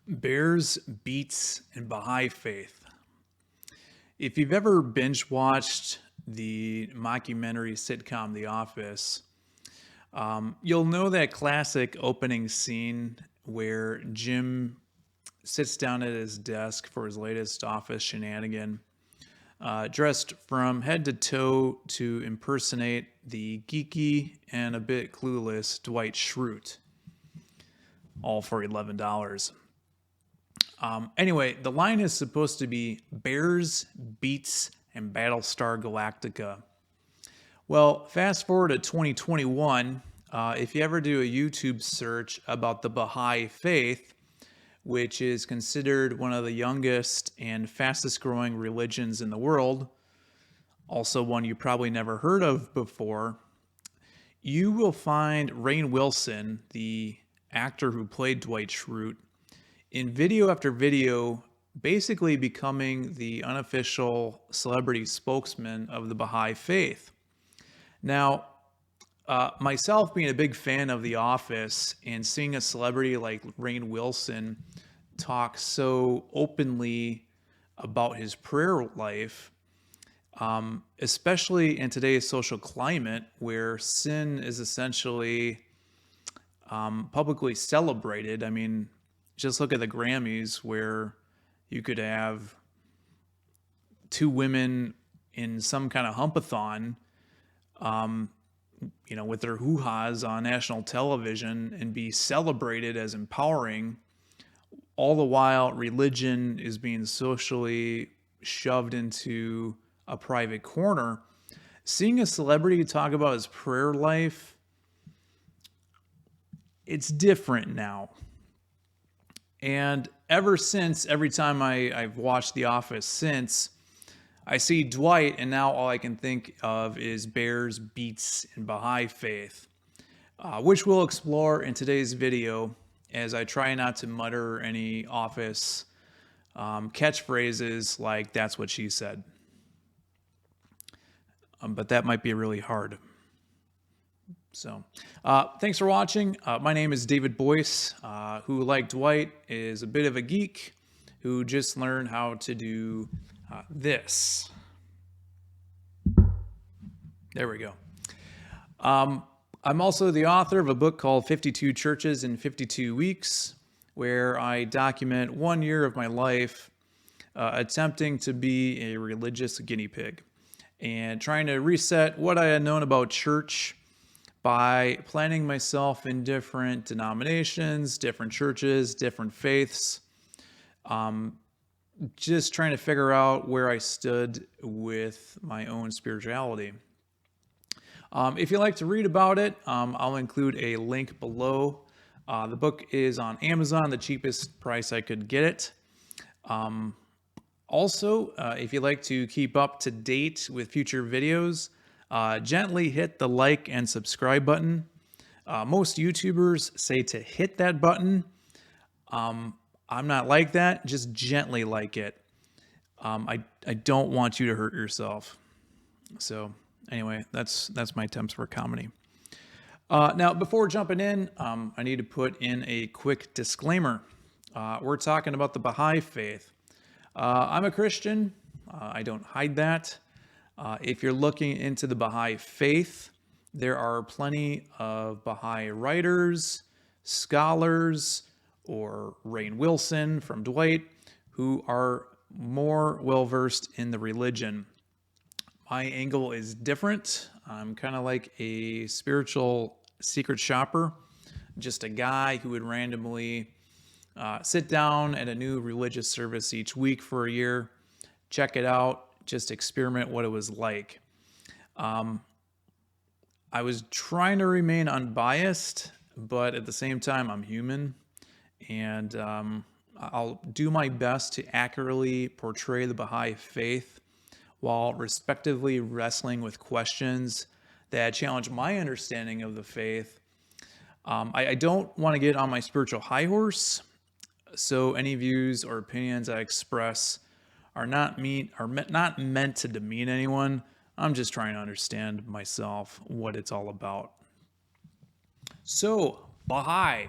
Bears, Beats, and Bahá'í Faith. If you've ever binge watched the mockumentary sitcom The Office, you'll know that classic opening scene where Jim sits down at his desk for his latest office shenanigan, dressed from head to toe to impersonate the geeky and a bit clueless Dwight Schrute, all for $11. Anyway, the line is supposed to be Bears, Beats, and Battlestar Galactica. Well, fast forward to 2021, if you ever do a YouTube search about the Bahá'í Faith, which is considered one of the youngest and fastest growing religions in the world, also one you probably never heard of before, you will find Rainn Wilson, the actor who played Dwight Schrute, in video after video, basically becoming the unofficial celebrity spokesman of the Baha'i Faith. Now, myself being a big fan of The Office and seeing a celebrity like Rainn Wilson talk so openly about his prayer life, especially in today's social climate where sin is essentially publicly celebrated. I mean, just look at the Grammys where you could have two women in some kind of humpathon, with their hoo-has on national television and be celebrated as empowering, all the while religion is being socially shoved into a private corner. Seeing a celebrity talk about his prayer life, it's different now. And ever since, every time I've watched The Office since, I see Dwight, and now all I can think of is Bears, Beats, and Bahá'í Faith, which we'll explore in today's video as I try not to mutter any Office catchphrases like "that's what she said." But that might be really hard. So, thanks for watching. My name is David Boice, who, like Dwight, is a bit of a geek who just learned how to do this. There we go. I'm also the author of a book called 52 Churches in 52 Weeks, where I document 1 year of my life attempting to be a religious guinea pig and trying to reset what I had known about church by planting myself in different denominations, different churches, different faiths, just trying to figure out where I stood with my own spirituality. If you'd like to read about it, I'll include a link below. The book is on Amazon, the cheapest price I could get it. Also, if you'd like to keep up to date with future videos, gently hit the like and subscribe button. Most YouTubers say to hit that button. I'm not like that. Just gently like it. I don't want you to hurt yourself. So anyway, that's my attempts for comedy. Now, before jumping in, I need to put in a quick disclaimer. We're talking about the Baha'i Faith. I'm a Christian. I don't hide that. If you're looking into the Baha'i Faith, there are plenty of Baha'i writers, scholars, or Rainn Wilson from Dwight, who are more well-versed in the religion. My angle is different. I'm kind of like a spiritual secret shopper, just a guy who would randomly sit down at a new religious service each week for a year, check it out, just experiment what it was like. I was trying to remain unbiased, but at the same time, I'm human, and I'll do my best to accurately portray the Baha'i Faith while respectively wrestling with questions that challenge my understanding of the faith. I don't want to get on my spiritual high horse, so any views or opinions I express are not meant to demean anyone. I'm just trying to understand myself, what it's all about. So, Baha'i,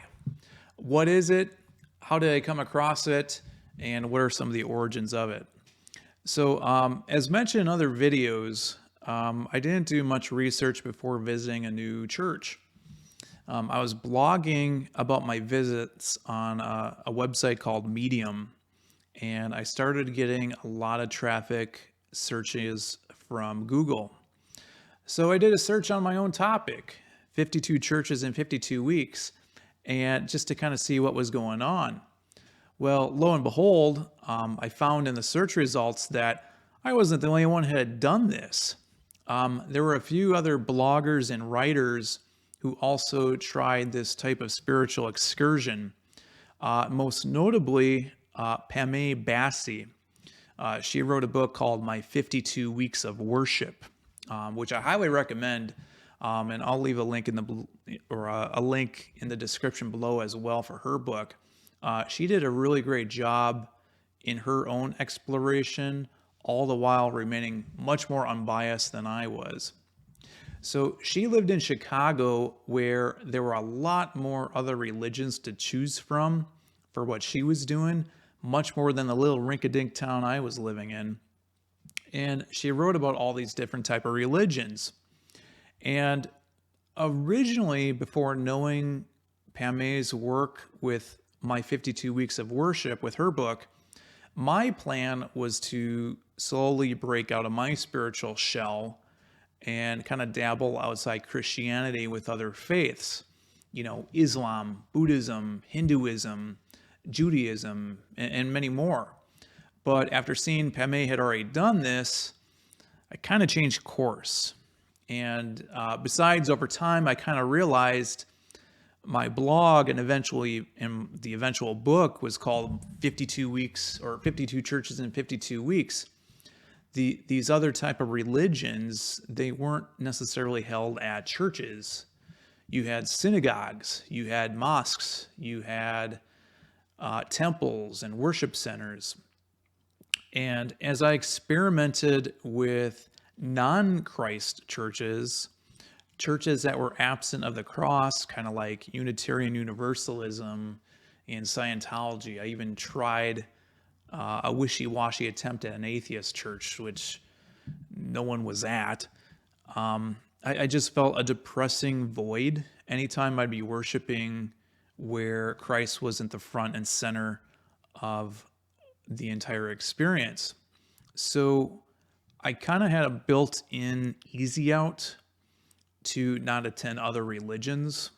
what is it? how did I come across it, and what are some of the origins of it? So, as mentioned in other videos, I didn't do much research before visiting a new church. I was blogging about my visits on a website called Medium, and I started getting a lot of traffic searches from Google. So I did a search on my own topic, 52 churches in 52 weeks, and just to kind of see what was going on. Well, lo and behold, I found in the search results that I wasn't the only one who had done this. There were a few other bloggers and writers who also tried this type of spiritual excursion. Most notably, Pamé Bassi. She wrote a book called My 52 Weeks of Worship, which I highly recommend. And I'll leave a link in a link in the description below as well for her book. She did a really great job in her own exploration, all the while remaining much more unbiased than I was. So she lived in Chicago, where there were a lot more other religions to choose from for what she was doing, much more than the little rink-a-dink town I was living in. And she wrote about all these different type of religions. And originally, before knowing Pamé's work with My 52 Weeks of Worship with her book, my plan was to slowly break out of my spiritual shell and kind of dabble outside Christianity with other faiths, Islam, Buddhism, Hinduism, Judaism, and many more. But after seeing Pamé had already done this, I kind of changed course. And besides, over time, I kind of realized my blog and the eventual book was called 52 Weeks or 52 Churches in 52 Weeks. These other type of religions, they weren't necessarily held at churches. You had synagogues, you had mosques, you had temples and worship centers. And as I experimented with non-Christ churches that were absent of the cross, kind of like Unitarian Universalism and Scientology. I even tried a wishy-washy attempt at an atheist church, which no one was at. I just felt a depressing void anytime I'd be worshiping where Christ wasn't the front and center of the entire experience. So I kind of had a built-in easy out to not attend other religions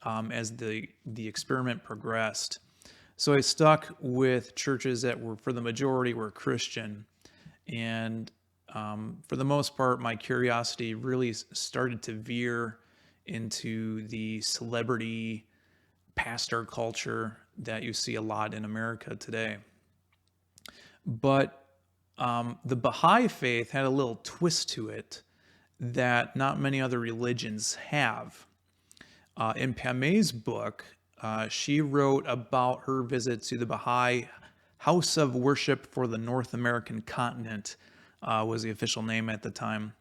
as the experiment progressed. So I stuck with churches that were, for the majority, were Christian. And for the most part, my curiosity really started to veer into the celebrity pastor culture that you see a lot in America today. But the Baha'i faith had a little twist to it that not many other religions have. In Pamé's book, she wrote about her visit to the Bahá'í House of Worship for the North American continent, was the official name at the time.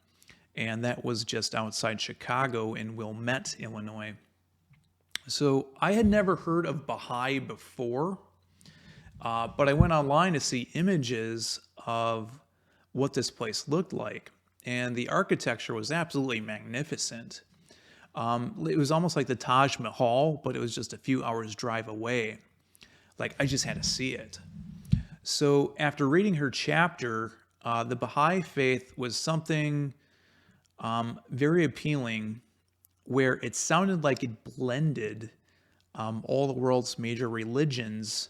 And that was just outside Chicago in Wilmette, Illinois. So I had never heard of Baha'i before, but I went online to see images of what this place looked like. And the architecture was absolutely magnificent. It was almost like the Taj Mahal, but it was just a few hours drive away. Like, I just had to see it. So after reading her chapter, the Baha'i faith was something very appealing, where it sounded like it blended all the world's major religions,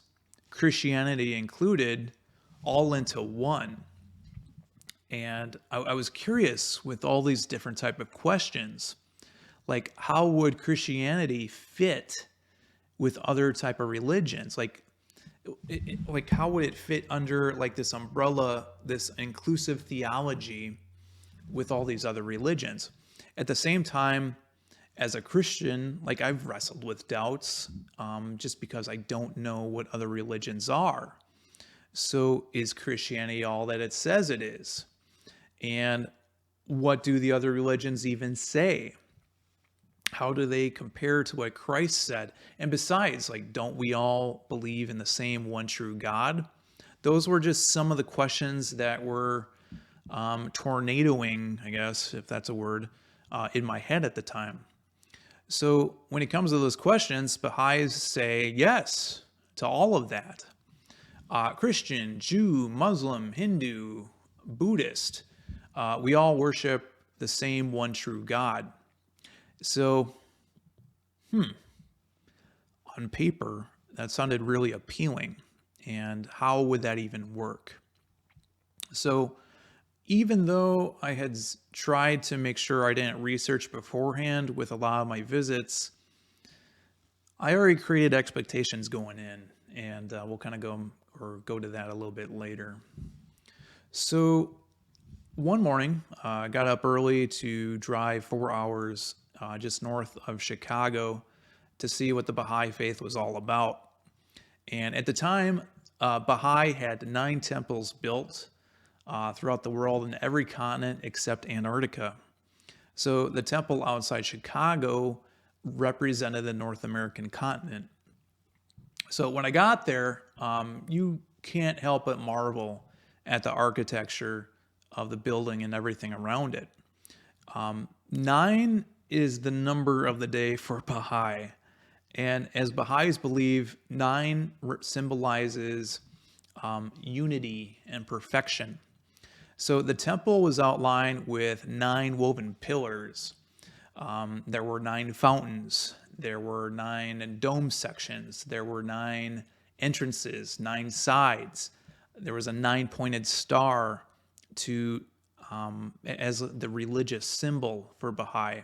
Christianity included, all into one. And I was curious with all these different type of questions, like how would Christianity fit with other type of religions? Like how would it fit under like this umbrella, this inclusive theology with all these other religions? At the same time, as a Christian, like I've wrestled with doubts just because I don't know what other religions are. So is Christianity all that it says it is? And what do the other religions even say? How do they compare to what Christ said? And besides, like, don't we all believe in the same one true God? Those were just some of the questions that were tornadoing, I guess, if that's a word, in my head at the time. So when it comes to those questions, Baha'is say yes to all of that. Christian, Jew, Muslim, Hindu, Buddhist, we all worship the same one true God. So, on paper, that sounded really appealing. And how would that even work? So, even though I had tried to make sure I didn't research beforehand with a lot of my visits, I already created expectations going in, and we'll kind of go to that a little bit later. So, one morning, I got up early to drive 4 hours just north of Chicago to see what the Bahá'í Faith was all about. And at the time, Baha'i had 9 temples built throughout the world in every continent except Antarctica. So the temple outside Chicago represented the North American continent. So when I got there, you can't help but marvel at the architecture of the building and everything around it. 9 is the number of the day for Baha'i. And as Baha'is believe, 9 symbolizes unity and perfection. So the temple was outlined with 9 woven pillars. There were 9 fountains. There were 9 dome sections. There were 9 entrances, 9 sides. There was a 9-pointed star as the religious symbol for Baha'i.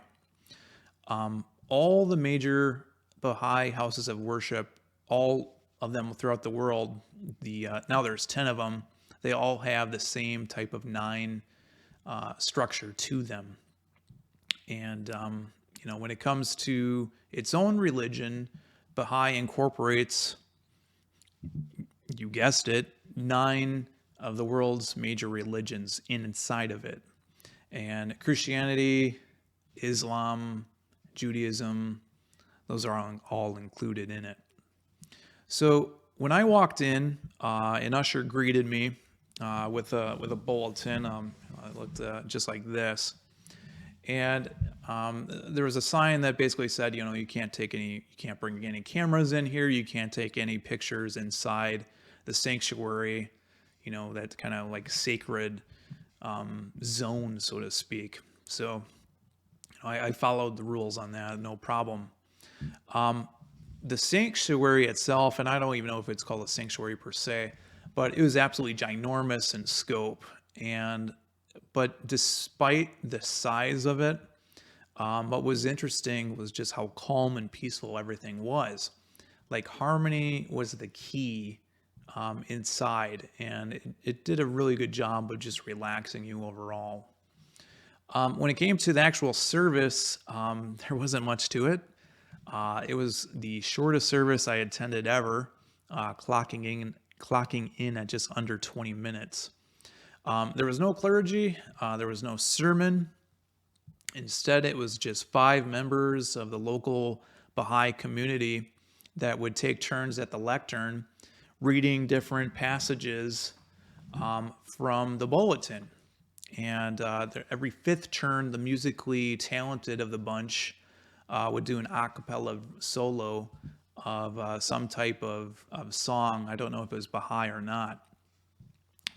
All the major Bahá'í houses of worship, all of them throughout the world, now there's 10 of them, they all have the same type of 9 structure to them. And, when it comes to its own religion, Baha'i incorporates, you guessed it, 9 of the world's major religions inside of it. And Christianity, Islam, Judaism, those are all included in it. So when I walked in, an usher greeted me with a bulletin. It looked just like this, and there was a sign that basically said, you can't bring any cameras in here. You can't take any pictures inside the sanctuary. That kind of like sacred zone, so to speak. So I followed the rules on that, no problem. The sanctuary itself, and I don't even know if it's called a sanctuary per se, but it was absolutely ginormous in scope. But despite the size of it, what was interesting was just how calm and peaceful everything was. Like, harmony was the key inside, and it did a really good job of just relaxing you overall. When it came to the actual service, there wasn't much to it. It was the shortest service I attended ever, clocking in at just under 20 minutes. There was no clergy. There was no sermon. Instead, it was just 5 members of the local Baha'i community that would take turns at the lectern, reading different passages from the bulletin. And every 5th turn, the musically talented of the bunch would do an a cappella solo of some type of song. I don't know if it was Baha'i or not.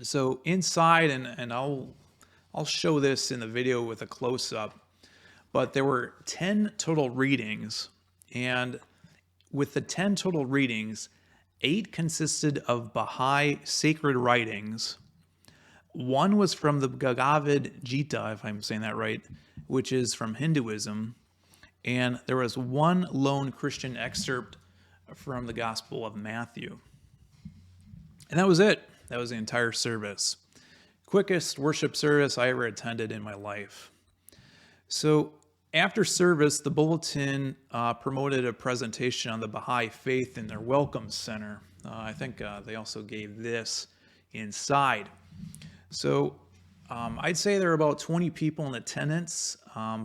So inside, and I'll show this in the video with a close-up, but there were 10 total readings, and with the 10 total readings, 8 consisted of Baha'i sacred writings. 1 was from the Bhagavad Gita, if I'm saying that right, which is from Hinduism, and there was 1 lone Christian excerpt from the Gospel of Matthew. And that was it. That was the entire service. Quickest worship service I ever attended in my life. So after service, the bulletin promoted a presentation on the Bahá'í Faith in their Welcome Center. I think they also gave this inside. So I'd say there were about 20 people in attendance.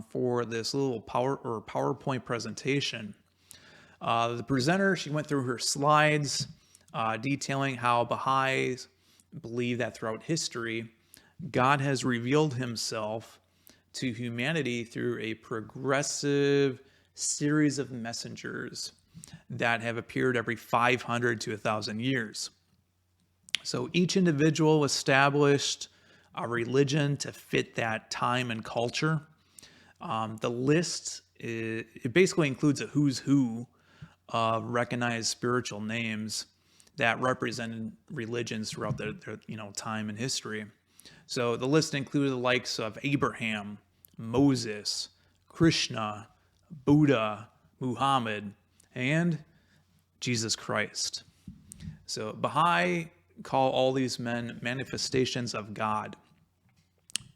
for this little PowerPoint presentation. The presenter, she went through her slides detailing how Baha'is believe that throughout history, God has revealed himself to humanity through a progressive series of messengers that have appeared every 500 to 1,000 years. So each individual established a religion to fit that time and culture. The list, it basically includes a who's who of recognized spiritual names that represented religions throughout their time and history. So the list included the likes of Abraham, Moses, Krishna, Buddha, Muhammad, and Jesus Christ. So Baha'i call all these men manifestations of God.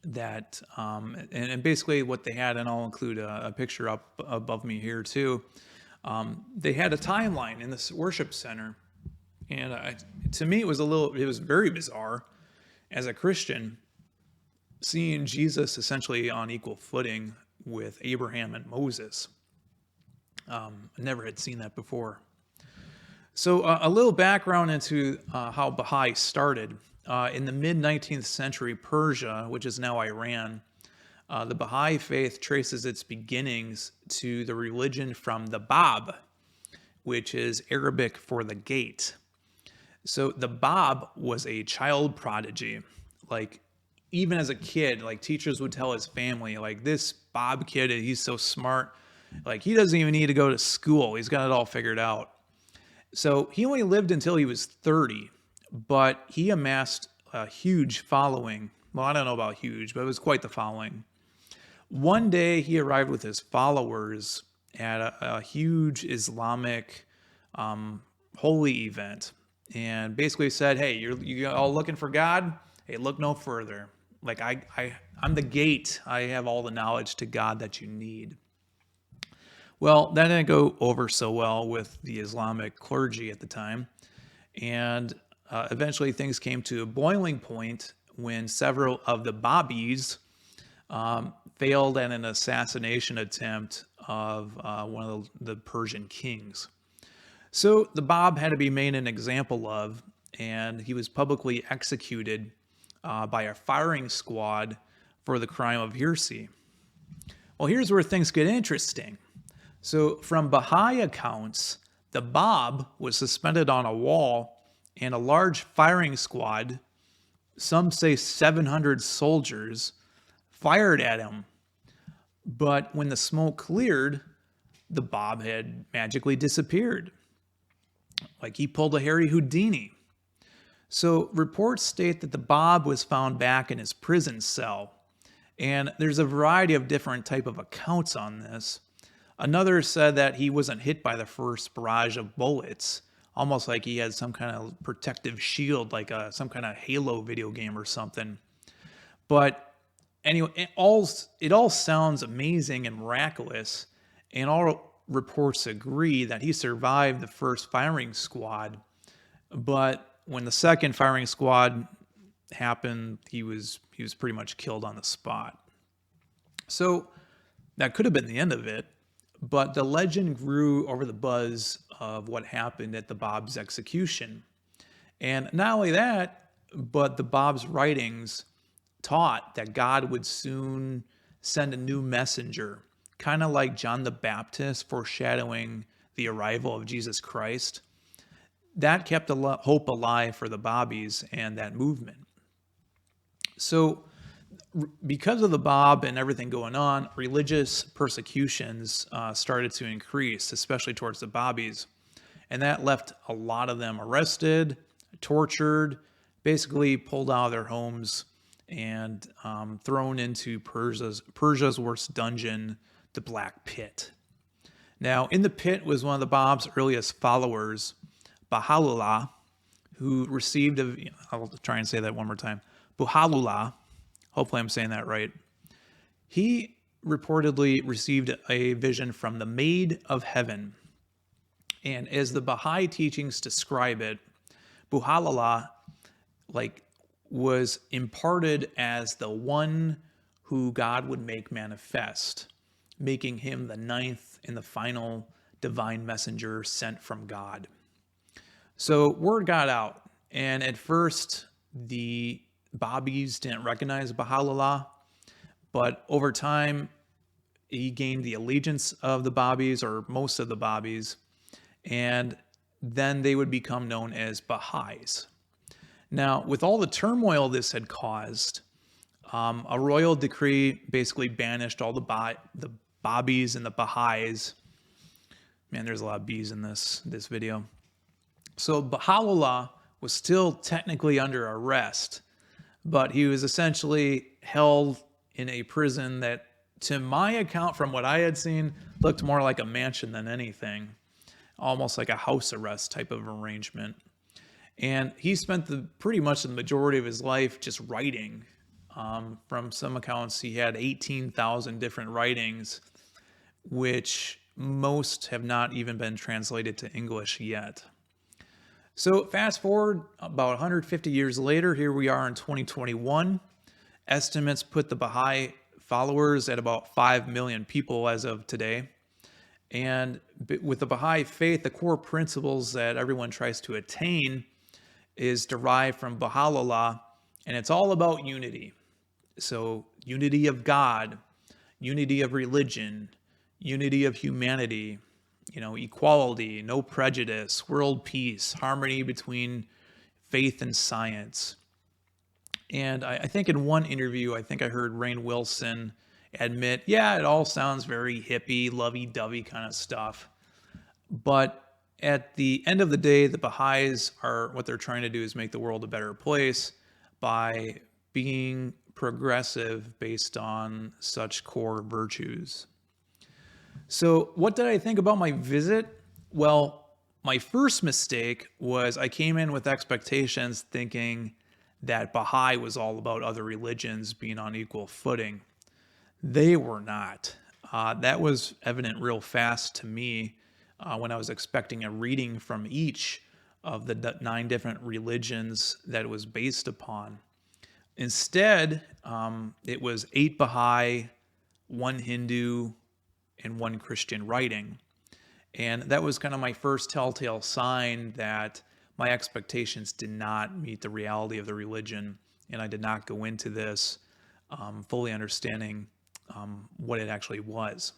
That and basically what they had, and I'll include a picture up above me here too. They had a timeline in this worship center, and to me it was very bizarre as a Christian seeing Jesus essentially on equal footing with Abraham and Moses. I never had seen that before. So a little background into how Baha'i started. In the mid-19th century, Persia, which is now Iran, the Bahá'í Faith traces its beginnings to the religion from the Bab, which is Arabic for the gate. So the Bab was a child prodigy. Like, even as a kid, like, teachers would tell his family, like, this Bab kid, he's so smart. Like, he doesn't even need to go to school. He's got it all figured out. So he only lived until he was 30, but he amassed a huge following. Well, I don't know about huge, but it was quite the following. One day he arrived with his followers at a huge Islamic holy event and basically said, hey, you all looking for God? Hey, look no further. Like, I'm the gate. I have all the knowledge to God that you need. Well, that didn't go over so well with the Islamic clergy at the time. And eventually things came to a boiling point when several of the Babis failed at an assassination attempt of one of the Persian kings. So the Bab had to be made an example of, and he was publicly executed by a firing squad for the crime of heresy. Well, here's where things get interesting. So from Baha'i accounts, the Bab was suspended on a wall and a large firing squad, some say 700 soldiers, fired at him. But when the smoke cleared, the Bab had magically disappeared. Like he pulled a Harry Houdini. So reports state that the Bab was found back in his prison cell. And there's a variety of different type of accounts on this. Another said that he wasn't hit by the first barrage of bullets, almost like he had some kind of protective shield, like some kind of Halo video game or something. But anyway, it all sounds amazing and miraculous, and all reports agree that he survived the first firing squad. But when the second firing squad happened, he was pretty much killed on the spot. So that could have been the end of it. But the legend grew over the buzz of what happened at the Bab's execution. And not only that, but the Bab's writings taught that God would soon send a new messenger, kind of like John the Baptist foreshadowing the arrival of Jesus Christ. That kept hope alive for the Babis and that movement. So because of the Bab and everything going on, religious persecutions started to increase, especially towards the Babis. And that left a lot of them arrested, tortured, basically pulled out of their homes and thrown into Persia's worst dungeon, the Black Pit. Now, in the pit was one of the Bab's earliest followers, Bahá'u'lláh, who received, I'll try and say that one more time, Bahá'u'lláh. Hopefully I'm saying that right. He reportedly received a vision from the Maid of Heaven. And as the Baha'i teachings describe it, Bahá'u'lláh was imparted as the one who God would make manifest, making him the ninth and the final divine messenger sent from God. So word got out, and at first the Baha'is didn't recognize Bahá'u'lláh, but over time he gained the allegiance of the Baha'is, or most of the Baha'is, and then they would become known as Baha'is. Now, with all the turmoil this had caused, a royal decree basically banished all the Baha'is and the Baha'is. Man, there's a lot of B's in this video. So Baha'u'lláh was still technically under arrest, but he was essentially held in a prison that, to my account, from what I had seen, looked more like a mansion than anything, almost like a house arrest type of arrangement. And he spent pretty much the majority of his life just writing. From some accounts, he had 18,000 different writings, which most have not even been translated to English yet. So fast forward about 150 years later, here we are in 2021. Estimates put the Baha'i followers at about 5 million people as of today. And with the Bahá'í Faith, the core principles that everyone tries to attain is derived from Baha'u'lláh, and it's all about unity. So unity of God, unity of religion, unity of humanity, equality, no prejudice, world peace, harmony between faith and science. And I think in one interview, I think I heard Rainn Wilson admit, yeah, it all sounds very hippie, lovey-dovey kind of stuff. But at the end of the day, the Baha'is what they're trying to do is make the world a better place by being progressive based on such core virtues. So what did I think about my visit? Well, my first mistake was I came in with expectations thinking that Baha'i was all about other religions being on equal footing. They were not. That was evident real fast to me when I was expecting a reading from each of the 9 different religions that it was based upon. Instead, it was 8 Baha'i, 1 Hindu, and 1 Christian writing. And that was kind of my first telltale sign that my expectations did not meet the reality of the religion, and I did not go into this fully understanding what it actually was.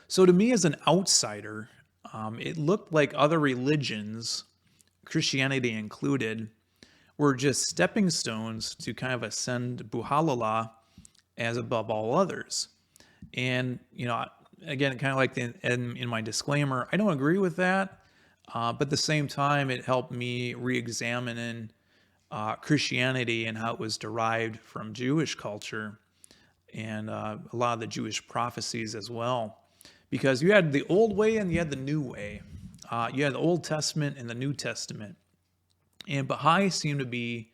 So to me as an outsider, it looked like other religions, Christianity included, were just stepping stones to kind of ascend Baha'u'lláh as above all others. And, again, kind of like in my disclaimer, I don't agree with that. But at the same time, it helped me re-examine Christianity and how it was derived from Jewish culture and a lot of the Jewish prophecies as well. Because you had the old way and you had the new way. You had the Old Testament and the New Testament. And Baha'i seemed to be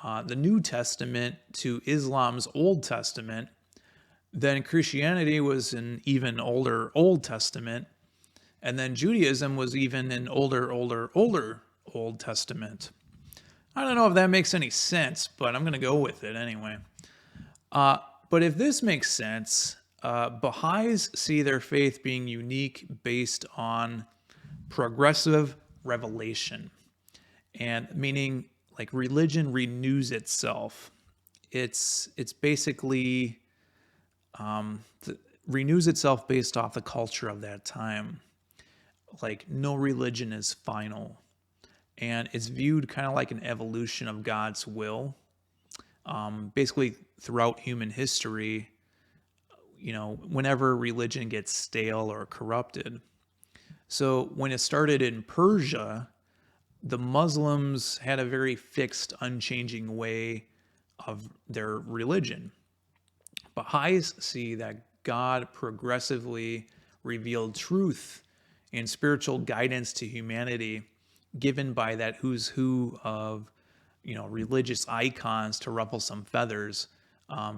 the New Testament to Islam's Old Testament. Then Christianity was an even older Old Testament. And then Judaism was even an older Old Testament. I don't know if that makes any sense, but I'm going to go with it anyway. But if this makes sense, Baha'is see their faith being unique based on progressive revelation. And meaning like religion renews itself. It's basically renews itself based off the culture of that time. Like no religion is final, and it's viewed kind of like an evolution of God's will. Basically throughout human history, whenever religion gets stale or corrupted. So when it started in Persia, the Muslims had a very fixed, unchanging way of their religion. Baha'is see that God progressively revealed truth and spiritual guidance to humanity given by that who's who of religious icons to ruffle some feathers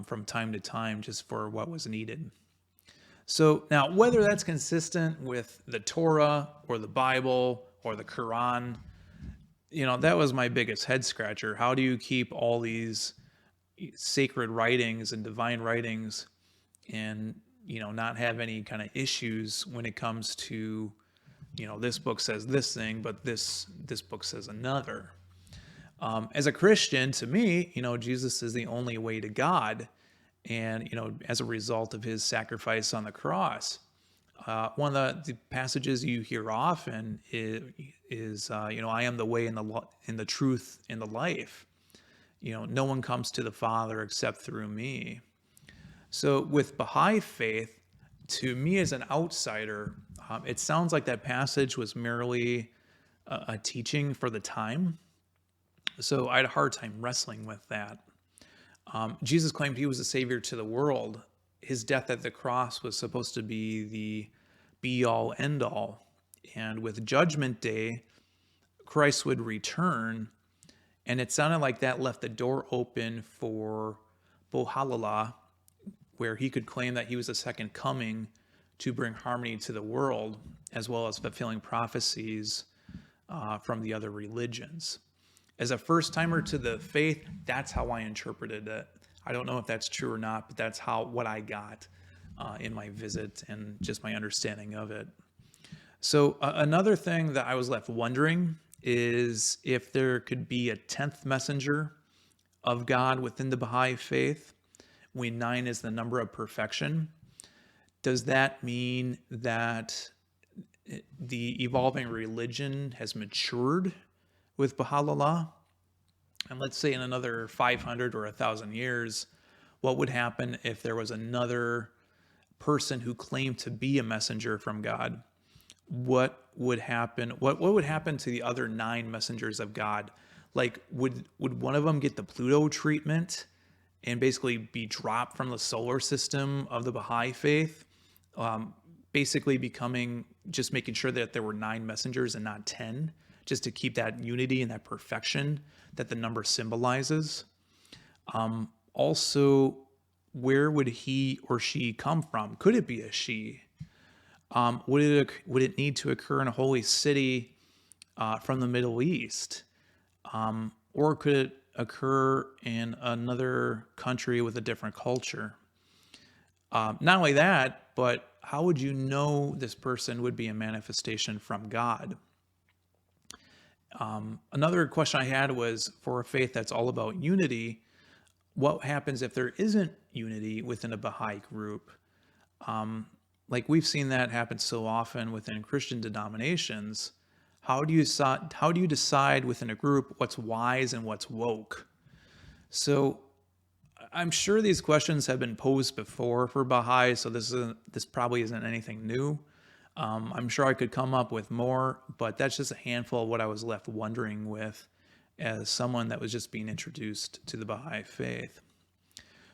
from time to time just for what was needed. So now whether that's consistent with the Torah or the Bible or the Quran, that was my biggest head scratcher. How do you keep all these sacred writings and divine writings, and not have any kind of issues when it comes to this book says this thing, but this book says another. As a Christian, to me, Jesus is the only way to God, and as a result of his sacrifice on the cross. One of the passages you hear often is I am the way and the truth and the life. No one comes to the Father except through me. So with Baha'i faith, to me as an outsider, it sounds like that passage was merely a teaching for the time. So I had a hard time wrestling with that. Jesus claimed he was the savior to the world. His death at the cross was supposed to be the be-all, end-all. And with Judgment Day, Christ would return. And it sounded like that left the door open for Bahá'u'lláh, where he could claim that he was the second coming to bring harmony to the world, as well as fulfilling prophecies from the other religions. As a first-timer to the faith, that's how I interpreted it. I don't know if that's true or not, but that's what I got in my visit and just my understanding of it. So another thing that I was left wondering is if there could be a 10th messenger of God within the Baha'i faith, when 9 is the number of perfection. Does that mean that the evolving religion has matured with Baha'u'lláh? And let's say in another 500 or 1,000 years, what would happen if there was another person who claimed to be a messenger from God? What would happen? What would happen to the other 9 messengers of God? Like, would one of them get the Pluto treatment and basically be dropped from the solar system of the Baha'i faith? Basically just making sure that there were 9 messengers and not 10, just to keep that unity and that perfection that the number symbolizes. Also, where would he or she come from? Could it be a she? Would it need to occur in a holy city from the Middle East? Or could it occur in another country with a different culture? Not only that, but how would you know this person would be a manifestation from God? Another question I had was, for a faith that's all about unity, what happens if there isn't unity within a Baha'i group? Like we've seen that happen so often within Christian denominations. How do you decide within a group what's wise and what's woke? So I'm sure these questions have been posed before for Baha'i, so this probably isn't anything new. I'm sure I could come up with more, but that's just a handful of what I was left wondering with as someone that was just being introduced to the Baha'i faith.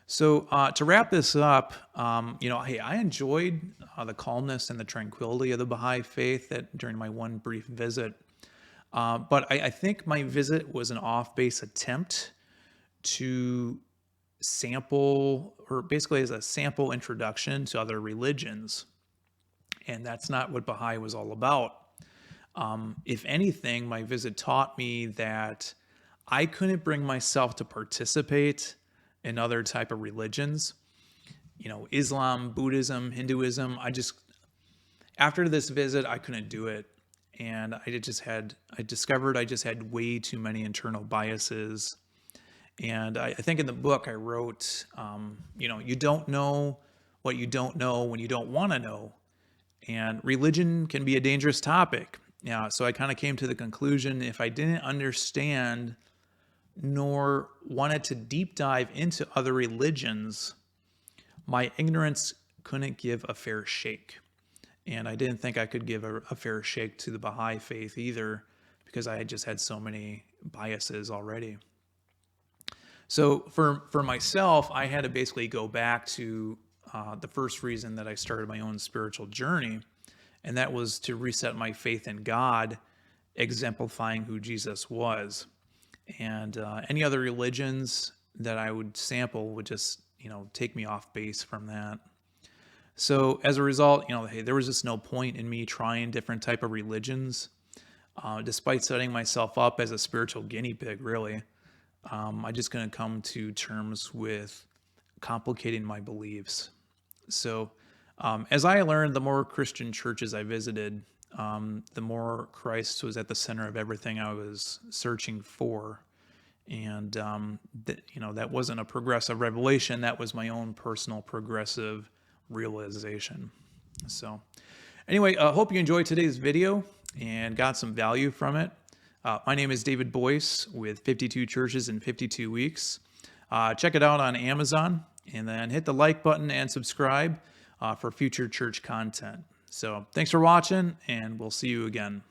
So to wrap this up, hey, I enjoyed the calmness and the tranquility of the Baha'i faith during my one brief visit. But I think my visit was an off-base attempt to sample, or basically as a sample introduction to other religions. And that's not what Baha'i was all about. If anything, my visit taught me that I couldn't bring myself to participate in other type of religions, Islam, Buddhism, Hinduism. After this visit, I couldn't do it. And I discovered I just had way too many internal biases. And I think in the book I wrote, you don't know what you don't know when you don't want to know. And religion can be a dangerous topic. Yeah, so I kind of came to the conclusion, if I didn't understand nor wanted to deep dive into other religions, my ignorance couldn't give a fair shake. And I didn't think I could give a fair shake to the Baha'i faith either, because I had just had so many biases already. So for myself, I had to basically go back to the first reason that I started my own spiritual journey, and that was to reset my faith in God, exemplifying who Jesus was. And any other religions that I would sample would just, take me off base from that. So as a result, hey, there was just no point in me trying different type of religions, despite setting myself up as a spiritual guinea pig, really. I just going to come to terms with complicating my beliefs. So, as I learned, the more Christian churches I visited, the more Christ was at the center of everything I was searching for. And, that wasn't a progressive revelation. That was my own personal progressive realization. So anyway, hope you enjoyed today's video and got some value from it. My name is David Boice with 52 Churches in 52 Weeks. Check it out on Amazon, and then hit the like button and subscribe for future church content. So thanks for watching, and we'll see you again.